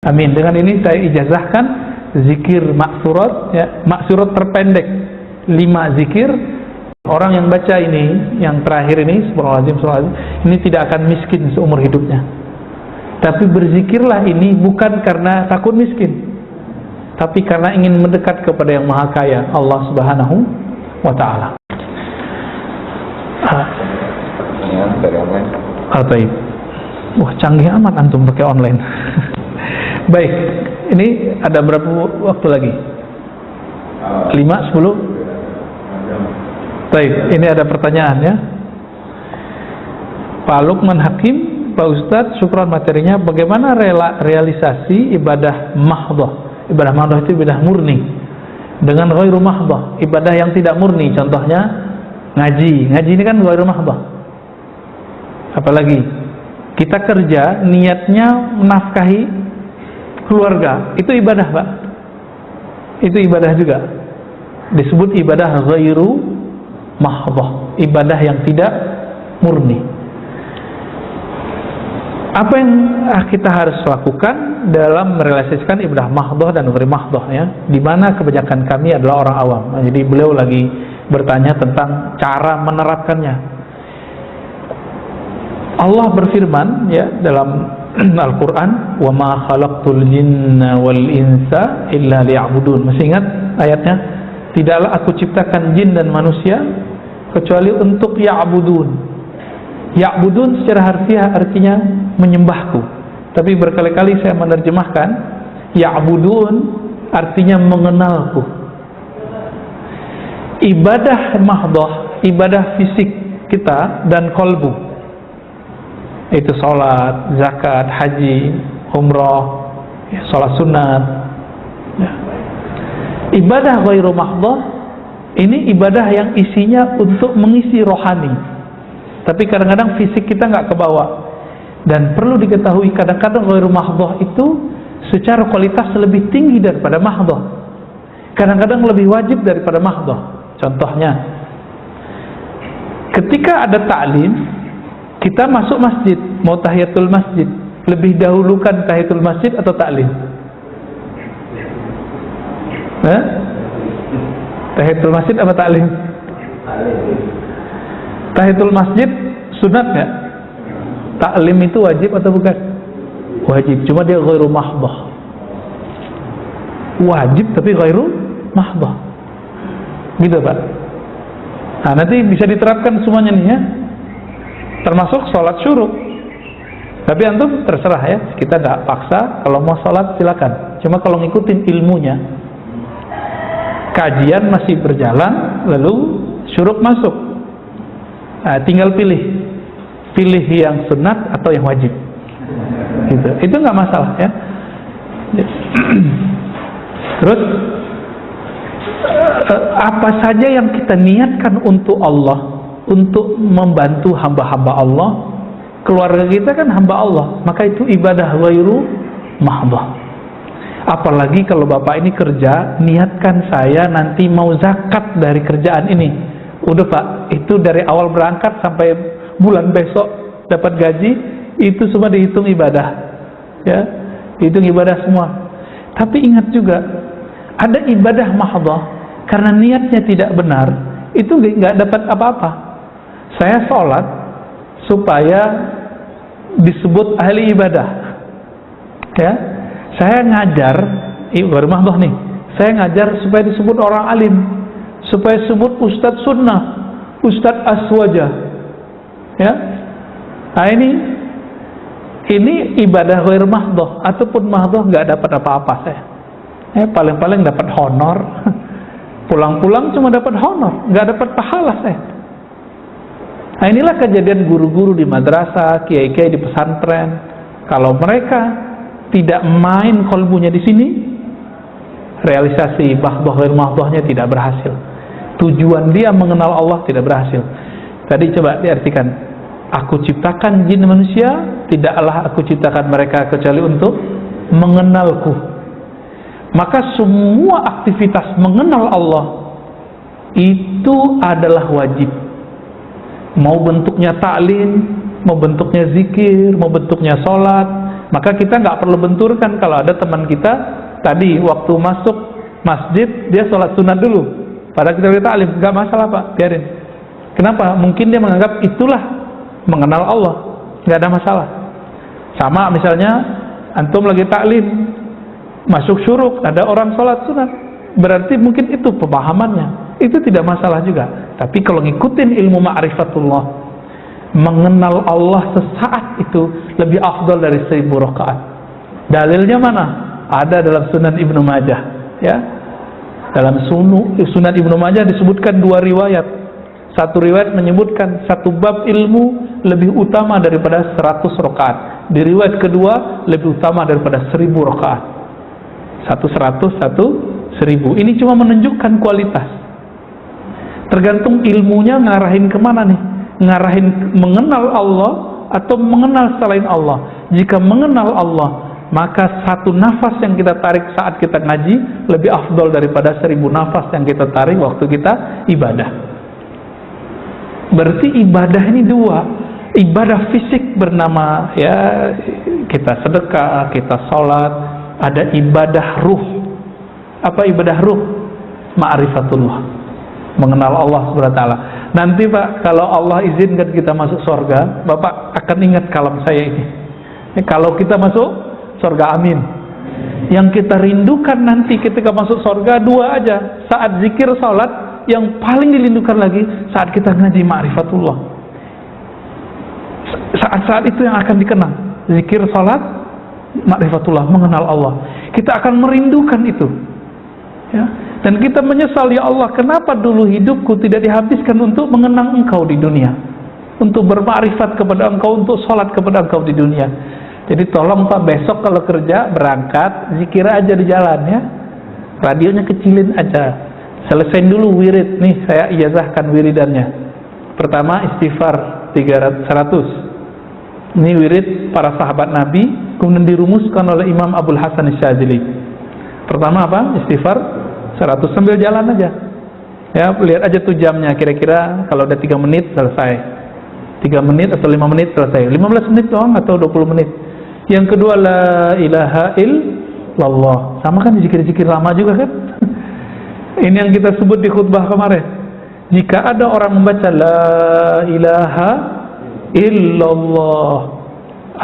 Amin. Dengan ini saya ijazahkan zikir maksurat, ya, maksurat terpendek 5 zikir. Orang yang baca ini, yang terakhir ini, subhanallah, ini tidak akan miskin seumur hidupnya. Tapi berzikirlah ini bukan karena takut miskin, tapi karena ingin mendekat kepada yang maha kaya, Allah subhanahu wa ta'ala. Dari online. Baik. Wah, canggih amat antum pakai online. Baik, ini ada berapa waktu lagi? 5, 10? Baik, ini ada pertanyaan ya. Pak Lukman Hakim, Pak Ustadz, syukran materinya. Bagaimana realisasi ibadah mahdhah? Ibadah mahdhah itu ibadah murni dengan ghairu mahdhah, ibadah yang tidak murni. Contohnya ngaji. Ngaji ini kan ghairu mahdhah. Apalagi kita kerja niatnya menafkahi keluarga, itu ibadah, Pak. Itu ibadah juga. Disebut ibadah ghairu mahdhah, ibadah yang tidak murni. Apa yang kita harus lakukan dalam merealisasikan ibadah mahdhah dan ghairu mahdhah, ya? Di mana kebanyakan kami adalah orang awam. Jadi beliau lagi bertanya tentang cara menerapkannya. Allah berfirman ya dalam Al-Quran, wa ma khalaqtul jinna wal insa illa liya'budun. Masih ingat ayatnya? Tidaklah aku ciptakan jin dan manusia kecuali untuk ya'budun. Ya'budun secara harfiah artinya menyembahku. Tapi berkali-kali saya menerjemahkan ya'budun artinya mengenalku. Ibadah mahdhah, ibadah fisik kita dan kolbu, itu sholat, zakat, haji, umrah, sholat sunat, ya. Ibadah ghairu mahdhah ini ibadah yang isinya untuk mengisi rohani, tapi kadang-kadang fisik kita nggak kebawa. Dan perlu diketahui kadang-kadang ghairu mahdhah itu secara kualitas lebih tinggi daripada mahdhah, kadang-kadang lebih wajib daripada mahdhah. Contohnya, ketika ada ta'lim, kita masuk masjid, mau tahiyatul masjid, lebih dahulukan tahiyatul masjid atau ta'lim? Tahiyatul masjid apa ta'lim? Tahiyatul masjid sunat nggak? Ta'lim itu wajib atau bukan? Wajib, cuma dia ghairu mahdhah. Wajib tapi ghairu mahdhah, gitu Pak. Nah, nanti bisa diterapkan semuanya nih ya, termasuk sholat syuruk. Tapi antum terserah ya, kita nggak paksa. Kalau mau sholat silakan, cuma kalau ngikutin ilmunya, kajian masih berjalan lalu syuruk masuk, nah, tinggal pilih yang sunat atau yang wajib, gitu. Itu nggak masalah ya. Terus apa saja yang kita niatkan untuk Allah, untuk membantu hamba-hamba Allah, keluarga kita kan hamba Allah, maka itu ibadah ghairu mahdhah. Apalagi kalau bapak ini kerja, niatkan saya nanti mau zakat dari kerjaan ini. Udah Pak, itu dari awal berangkat sampai bulan besok dapat gaji, itu semua dihitung ibadah, ya, dihitung ibadah semua. Tapi ingat juga, ada ibadah mahdhah karena niatnya tidak benar, itu nggak dapat apa-apa. Saya sholat supaya disebut ahli ibadah, ya. Saya ngajar, baru mahdhah nih, saya ngajar supaya disebut orang alim, supaya disebut ustadz sunnah, ustadz aswajah, ya. Nah ini ibadah ghair mahdhah, ataupun mahdhah nggak dapat apa-apa saya. Paling-paling dapat honor, pulang-pulang cuma dapat honor, nggak dapat pahala saya. Nah, inilah kejadian guru-guru di madrasah, kiai-kiai di pesantren. Kalau mereka tidak main kolbunya di sini, realisasi mahdhah ghair mahdhahnya tidak berhasil. Tujuan dia mengenal Allah tidak berhasil. Tadi coba diartikan, aku ciptakan jin manusia, tidaklah aku ciptakan mereka kecuali untuk mengenalku. Maka semua aktivitas mengenal Allah itu adalah wajib. Mau bentuknya ta'lim, mau bentuknya zikir, mau bentuknya sholat, Maka kita nggak perlu benturkan kalau ada teman kita tadi waktu masuk masjid dia sholat sunat dulu, padahal kita ta'lim, nggak masalah Pak, biarin. Kenapa? Mungkin dia menganggap itulah mengenal Allah, nggak ada masalah. Sama misalnya antum lagi taklim masuk syuruk, ada orang sholat sunat, berarti mungkin itu pemahamannya, itu tidak masalah juga. Tapi kalau ngikutin ilmu ma'rifatullah, mengenal Allah sesaat itu lebih afdal dari 1000 rakaat. Dalilnya mana? Ada dalam Sunan Ibnu Majah, ya. Dalam Sunan Ibnu Majah disebutkan 2 riwayat. Satu riwayat menyebutkan satu bab ilmu lebih utama daripada 100 rakaat. Di riwayat kedua lebih utama daripada 1000 rakaat. Satu 100, satu 1000. Ini cuma menunjukkan kualitas. Tergantung ilmunya ngarahin kemana nih? Ngarahin mengenal Allah atau mengenal selain Allah. Jika mengenal Allah, maka satu nafas yang kita tarik saat kita ngaji lebih afdol daripada 1000 nafas yang kita tarik waktu kita ibadah. Berarti ibadah ini 2. Ibadah fisik bernama ya kita sedekah, kita sholat. Ada ibadah ruh. Apa ibadah ruh? Ma'rifatullah, mengenal Allah Subhanahu wa taala. Nanti Pak, kalau Allah izinkan kita masuk surga, Bapak akan ingat kalam saya ini. Kalau kita masuk surga, amin. Yang kita rindukan nanti ketika masuk surga 2 aja. Saat zikir salat, yang paling dirindukan lagi saat kita ngaji ma'rifatullah. Saat-saat itu yang akan dikenang. Zikir salat, ma'rifatullah, mengenal Allah. Kita akan merindukan itu. Ya. Dan kita menyesal, ya Allah, kenapa dulu hidupku tidak dihabiskan untuk mengenang Engkau di dunia, untuk bermakrifat kepada Engkau, untuk sholat kepada Engkau di dunia. Jadi tolong Pak, besok kalau kerja berangkat zikir aja di jalan ya, radionya kecilin aja, selesain dulu wirid. Nih saya ijazahkan wiridannya. Pertama istighfar 100. Ini wirid para sahabat Nabi, kemudian dirumuskan oleh Imam Abdul Hasan Syadzili. Pertama apa? Istighfar 100, sambil jalan aja ya, lihat aja tuh jamnya, kira-kira kalau udah 3 menit selesai, 3 menit atau 5 menit selesai, 15 menit doang atau 20 menit. Yang kedua, la ilaha illallah, sama kan zikir-zikir lama juga kan. Ini yang kita sebut di khutbah kemarin. Jika ada orang membaca la ilaha illallah,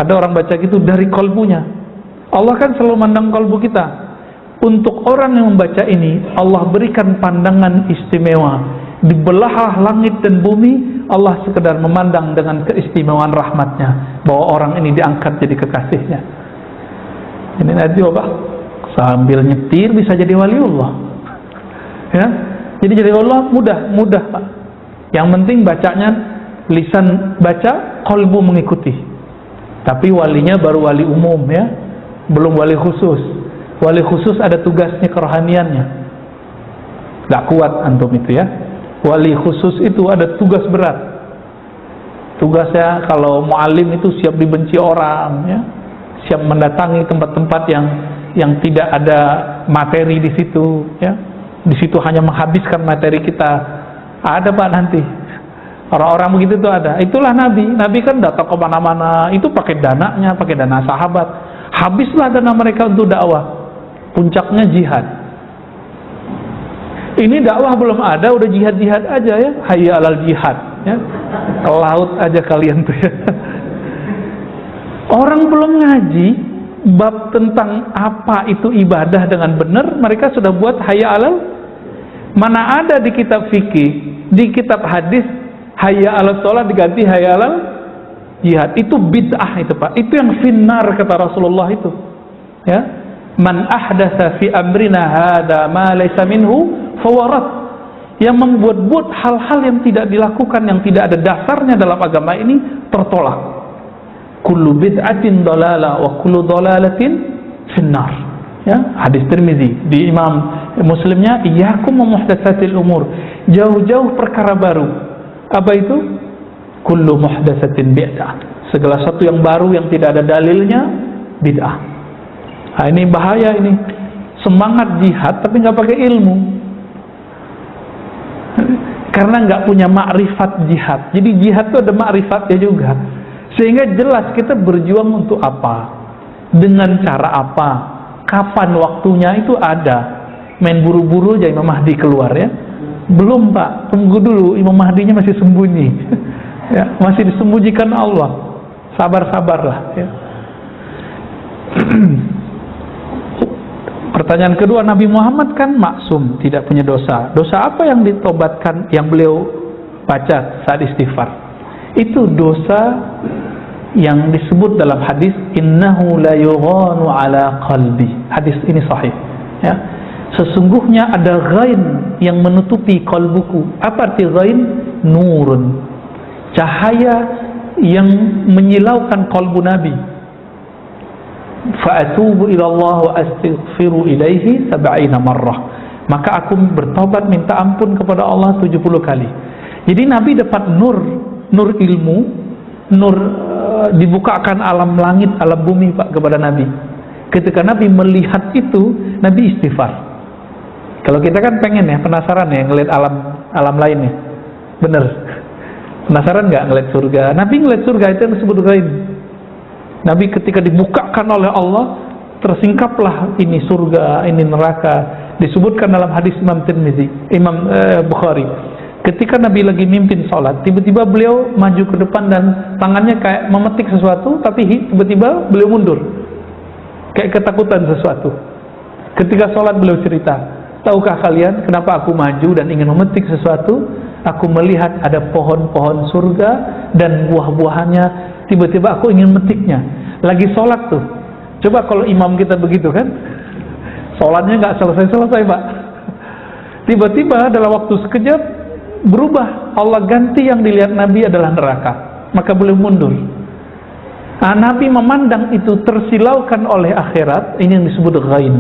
ada orang baca gitu dari kalbunya, Allah kan selalu mandang kalbu kita. Untuk orang yang membaca ini, Allah berikan pandangan istimewa. Di belahan langit dan bumi, Allah sekedar memandang dengan keistimewaan rahmatnya, bahwa orang ini diangkat jadi kekasihnya. Ini nanti Bapak sambil nyetir bisa jadi waliullah ya. Jadi Allah mudah Pak. Yang penting bacanya lisan baca, qalbu mengikuti. Tapi walinya baru wali umum ya, belum wali khusus. Wali khusus ada tugasnya kerohaniannya. Gak kuat antum itu ya. Wali khusus itu ada tugas berat. Tugasnya kalau mu'alim itu siap dibenci orang ya, siap mendatangi tempat-tempat yang tidak ada materi di situ ya. Di situ hanya menghabiskan materi kita. Ada Pak nanti orang-orang begitu tuh ada. Itulah Nabi. Nabi kan datang ke mana-mana itu pakai dananya, pakai dana sahabat. Habislah dana mereka untuk dakwah. Puncaknya jihad. Ini dakwah belum ada, udah jihad-jihad aja ya. Hayya alal jihad ya. Ke laut aja kalian tuh ya. Orang belum ngaji bab tentang apa itu ibadah dengan benar, mereka sudah buat hayya alal. Mana ada di kitab fikih, di kitab hadis hayya alal sholat diganti hayya alal jihad. Itu bid'ah itu Pak. Itu yang finnar kata Rasulullah itu. Ya. Man ahdatsa fi amrina hada ma laysa minhu fawarat. Yang membuat-buat hal-hal yang tidak dilakukan, yang tidak ada dasarnya dalam agama ini, tertolak. Kullu bid'atin dalalah wa kullu dalalatin finnar. Ya, hadis Tirmizi. Di Imam Muslimnya, iyyakum wa muhdatsatil umur. Jauh-jauh perkara baru. Apa itu? Kullu muhdatsatin bid'ah. Segala sesuatu yang baru yang tidak ada dalilnya bid'ah. Nah, ini bahaya ini. Semangat jihad tapi nggak pakai ilmu. Karena nggak punya makrifat jihad. Jadi jihad itu ada makrifatnya juga. Sehingga jelas kita berjuang untuk apa. Dengan cara apa? Kapan waktunya itu ada. Main buru-buru aja Imam Mahdi keluar ya. Belum Pak, tunggu dulu, Imam Mahdinya masih sembunyi. Ya, masih disembunyikan Allah. Sabar-sabarlah ya. Pertanyaan kedua, Nabi Muhammad kan maksum, tidak punya dosa. Dosa apa yang ditobatkan, yang beliau baca saat istighfar? Itu dosa yang disebut dalam hadis, innahu la yughanu ala qalbi. Hadis ini sahih ya. Sesungguhnya ada ghain yang menutupi kalbuku. Apa arti ghain? Nurun, cahaya yang menyilaukan kalbu Nabi. Fa'atubu ilallah wa astaghfiru ilaihi 70 marrah. Maka aku bertobat minta ampun kepada Allah 70 kali. Jadi Nabi dapat nur ilmu, nur dibukakan alam langit, alam bumi Pak kepada Nabi. Ketika Nabi melihat itu, Nabi istighfar. Kalau kita kan pengen ya, penasaran ya ngelihat alam lainnya. Bener. Penasaran nggak ngelihat surga? Nabi ngelihat surga, itu yang disebut ghaib. Nabi ketika dibukakan oleh Allah, tersingkaplah ini surga, ini neraka. Disebutkan dalam hadis Imam Tirmizi, Imam Bukhari. Ketika Nabi lagi mimpin sholat, tiba-tiba beliau maju ke depan dan tangannya kayak memetik sesuatu, tapi tiba-tiba beliau mundur, kayak ketakutan sesuatu. Ketika sholat beliau cerita, tahukah kalian kenapa aku maju dan ingin memetik sesuatu? Aku melihat ada pohon-pohon surga dan buah-buahannya. Tiba-tiba aku ingin memetiknya. Lagi sholat tuh. Coba kalau imam kita begitu kan, sholatnya nggak selesai-selesai Pak. Tiba-tiba dalam waktu sekejap berubah. Allah ganti, yang dilihat Nabi adalah neraka. Maka beliau mundur. Nah, Nabi memandang itu tersilaukan oleh akhirat. Ini yang disebut ghain.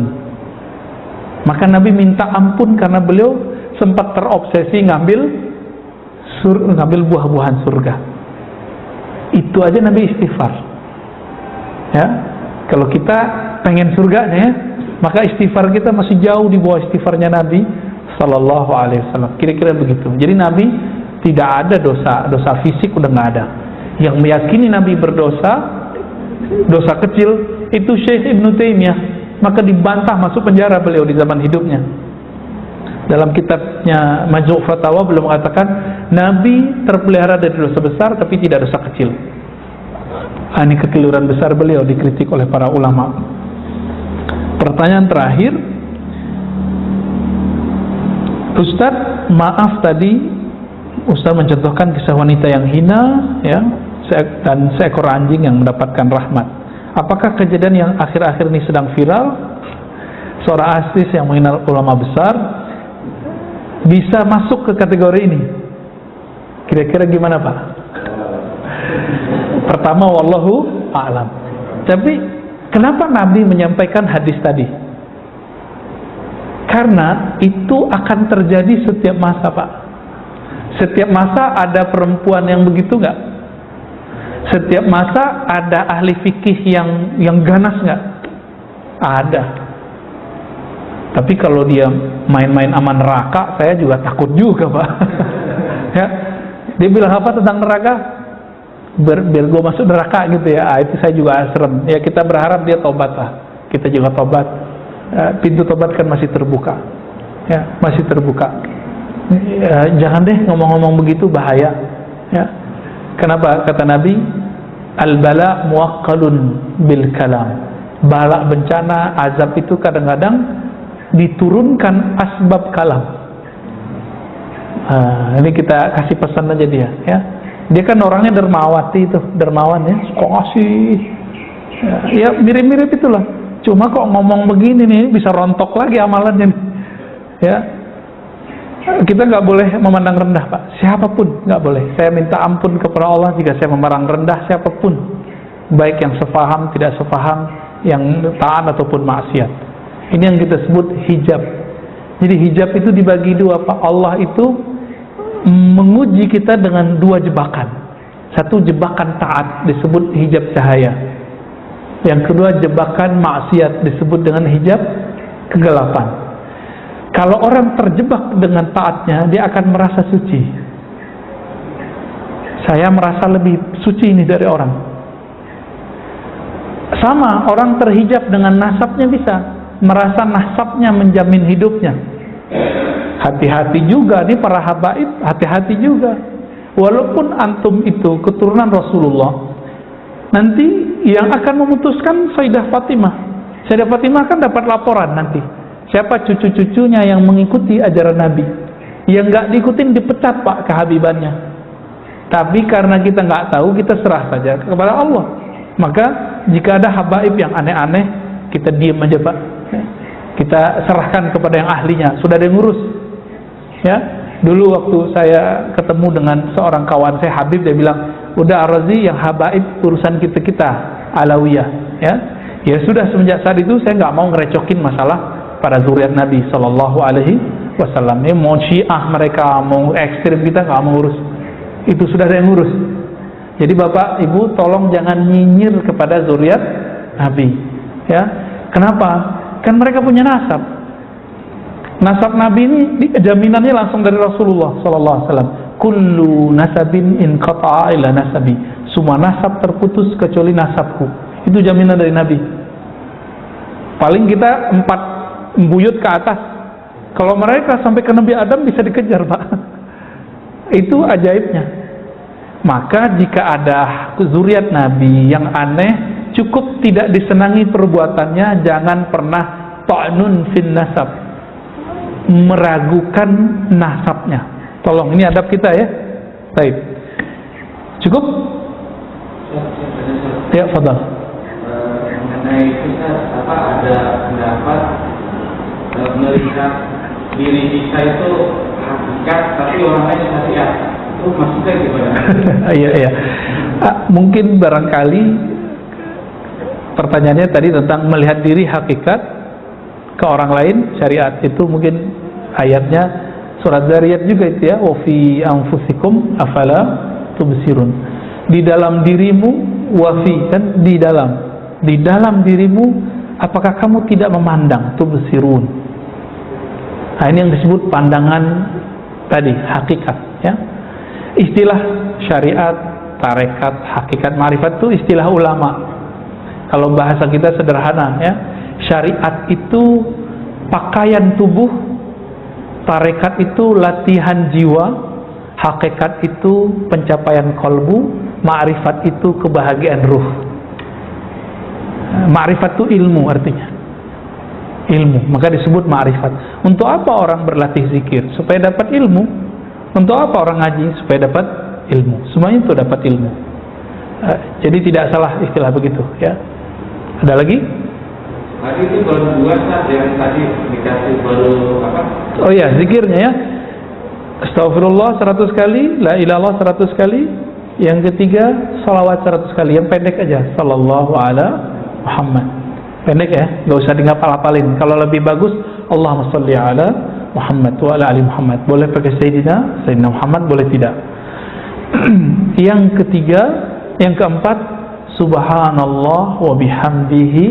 Maka Nabi minta ampun karena beliau sempat terobsesi ngambil buah-buahan surga. Itu aja Nabi istighfar ya. Kalau kita pengen surganya ya, maka istighfar kita masih jauh di bawah istighfarnya Nabi Sallallahu Alaihi Wasallam. Kira-kira begitu. Jadi Nabi tidak ada dosa fisik, udah nggak ada. Yang meyakini Nabi berdosa, dosa kecil, itu Syekh Ibnu Taimiyah. Maka dibantah, masuk penjara beliau di zaman hidupnya. Dalam kitabnya Majmu' Fatawa beliau mengatakan Nabi terpelihara dari dosa besar tapi tidak dosa kecil. Ini kekeliruan besar beliau, dikritik oleh para ulama. Pertanyaan terakhir, Ustadz, maaf tadi Ustadz mencontohkan kisah wanita yang hina ya, dan seekor anjing yang mendapatkan rahmat. Apakah kejadian yang akhir-akhir ini sedang viral, seorang artis yang mengenal ulama besar bisa masuk ke kategori ini? Kira-kira gimana Pak? Pertama, wallahu a'lam. Tapi kenapa Nabi menyampaikan hadis tadi? Karena itu akan terjadi setiap masa Pak. Setiap masa ada perempuan yang begitu nggak? Setiap masa ada ahli fikih yang ganas nggak? Ada. Tapi kalau dia main-main aman neraka, saya juga takut juga Pak. Ya, dia bilang apa tentang neraka? Biar gue masuk neraka gitu ya. Itu saya juga serem. Ya, kita berharap dia tobat lah. Kita juga tobat. Pintu tobat kan masih terbuka. Ya, masih terbuka. Ya, jangan deh ngomong-ngomong begitu, bahaya. Ya. Kenapa? Kata Nabi, al-bala muwaqqalun bil kalam. Bala, bencana, azab itu kadang-kadang diturunkan asbab kalam. Ini kita kasih pesan aja dia ya. Dia kan orangnya dermawati itu, dermawan ya, kok ngasih ya mirip-mirip itulah. Cuma kok ngomong begini nih, bisa rontok lagi amalannya nih. Ya, kita nggak boleh memandang rendah Pak, siapapun nggak boleh. Saya minta ampun kepada Allah jika saya memandang rendah siapapun, baik yang sefaham, tidak sefaham, yang taat ataupun maksiat. Ini yang kita sebut hijab. Jadi hijab itu dibagi dua Pak. Allah itu menguji kita dengan dua jebakan. Satu, jebakan taat, disebut hijab cahaya. Yang kedua, jebakan maksiat, disebut dengan hijab kegelapan. Kalau orang terjebak dengan taatnya, dia akan merasa suci. Saya merasa lebih suci ini dari orang. Sama, orang terhijab dengan nasabnya bisa merasa nasabnya menjamin hidupnya. Hati-hati juga nih para habaib, hati-hati juga. Walaupun antum itu keturunan Rasulullah, nanti yang akan memutuskan Sayyidah Fatimah. Sayyidah Fatimah kan dapat laporan nanti siapa cucu-cucunya yang mengikuti ajaran Nabi. Yang nggak diikutin dipecat pak kehabibannya. Tapi karena kita nggak tahu, kita serah saja kepada Allah. Maka jika ada habaib yang aneh-aneh, kita diam aja pak. Kita serahkan kepada yang ahlinya. Sudah ada yang ngurus. Ya, dulu waktu saya ketemu dengan seorang kawan saya Habib, dia bilang, udah Ar-Razi yang habaib urusan kita Alawiyah. Ya sudah, semenjak saat itu saya nggak mau ngerecokin masalah para zuriat Nabi Sallallahu Alaihi Wasallam. Mau Syiah mereka, mau ekstrim, kita nggak mau urus. Itu sudah ada yang ngurus. Jadi bapak ibu tolong jangan nyinyir kepada zuriat Nabi. Ya, kenapa? Kan mereka punya nasab. Nasab Nabi ini jaminannya langsung dari Rasulullah Sallallahu Alaihi Wasallam. Kullu nasabin in qata'a ila nasabi. Semua nasab terputus kecuali nasabku. Itu jaminan dari Nabi. Paling kita 4 buyut ke atas. Kalau mereka sampai ke Nabi Adam bisa dikejar pak. Itu ajaibnya. Maka jika ada zuriat Nabi yang aneh, cukup tidak disenangi perbuatannya, jangan pernah ta'nun fin nasab, meragukan nasabnya. Tolong, ini adab kita ya. Baik. Cukup? Ya, fadal. Mengenai kita ada pendapat melihat diri kita itu hakikat, tapi orang lain syariat. Itu maksudnya gimana? Iya. Mungkin barangkali pertanyaannya tadi tentang melihat diri hakikat ke orang lain syariat, itu mungkin ayatnya surat Zariyat juga itu ya, wa fi anfusikum afala tubsirun. Di dalam dirimu, wa fi kan di dalam dirimu, apakah kamu tidak memandang? Tubsirun. Nah, ini yang disebut pandangan tadi, hakikat ya. Istilah syariat, tarekat, hakikat, ma'rifat itu istilah ulama. Kalau bahasa kita sederhana ya, syariat itu pakaian tubuh, tarekat itu latihan jiwa, hakikat itu pencapaian kolbu, ma'rifat itu kebahagiaan ruh. Ma'rifat itu ilmu artinya. Ilmu, maka disebut ma'rifat. Untuk apa orang berlatih zikir? Supaya dapat ilmu. Untuk apa orang ngaji? Supaya dapat ilmu. Semuanya itu dapat ilmu. Jadi tidak salah istilah begitu ya. Ada lagi? Tadi itu baru 2 saat yang tadi dikasih baru apa? Oh ya, zikirnya ya. Astagfirullah 100 kali, la ilallah 100 kali. Yang ketiga, salawat 100 kali. Yang pendek aja, sallallahu ala Muhammad. Pendek ya, nggak usah dihafal-hafalin. Kalau lebih bagus, Allahumma sholli ala Muhammad wa ala ali Muhammad. Boleh pakai Sayyidina Muhammad, boleh tidak. Yang ketiga, yang keempat, subhanallah wa bihamdihi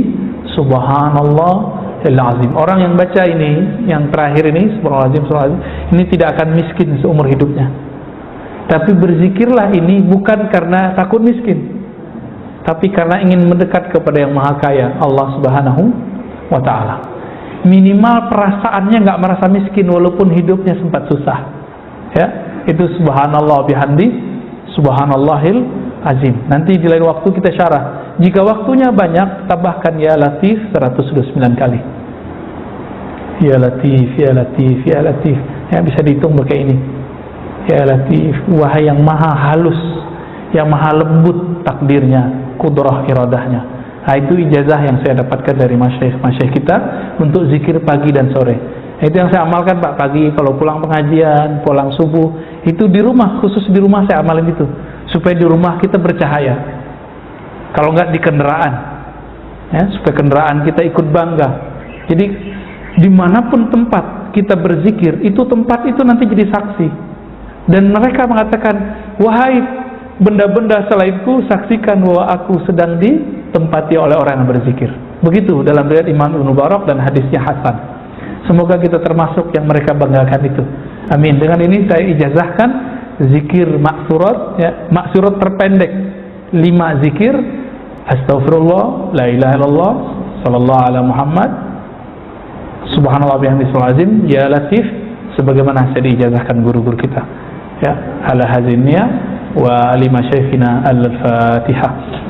subhanallah al-azim. Orang yang baca ini, yang terakhir ini, subhanallah, ini tidak akan miskin seumur hidupnya. Tapi berzikirlah ini bukan karena takut miskin, tapi karena ingin mendekat kepada yang maha kaya, Allah subhanahu wa ta'ala. Minimal perasaannya nggak merasa miskin walaupun hidupnya sempat susah ya. Itu subhanallah bihamdi subhanallahil azim. Nanti di lain waktu kita syarah. Jika waktunya banyak, tambahkan ya latif 129 kali. Ya latif, ya latif, ya latif ya, bisa dihitung pakai ini. Ya latif, wahai yang maha halus, yang maha lembut takdirnya, kudrah iradahnya. Nah, itu ijazah yang saya dapatkan dari masyayikh kita untuk zikir pagi dan sore. Itu yang saya amalkan pak, pagi kalau pulang pengajian, pulang subuh, itu di rumah, khusus di rumah saya amalin itu, supaya di rumah kita bercahaya. Kalau nggak di kendaraan ya, supaya kendaraan kita ikut bangga. Jadi dimanapun tempat kita berzikir, itu tempat itu nanti jadi saksi. Dan mereka mengatakan, wahai benda-benda selainku, saksikan bahwa aku sedang ditempati oleh orang yang berzikir. Begitu dalam riwayat Imam Ibnu Mubarak dan hadisnya hasan. Semoga kita termasuk yang mereka banggakan itu. Amin. Dengan ini saya ijazahkan zikir maksurat ya, maksurat terpendek 5 zikir Astaghfirullah, la ilaha illallah, sallallahu ala Muhammad, subhanallah bihamdihi azim, ya latif, sebagaimana saya diijazahkan guru-guru kita. Ya, ala hadzal niyya wa lima syaifina al-Fatihah.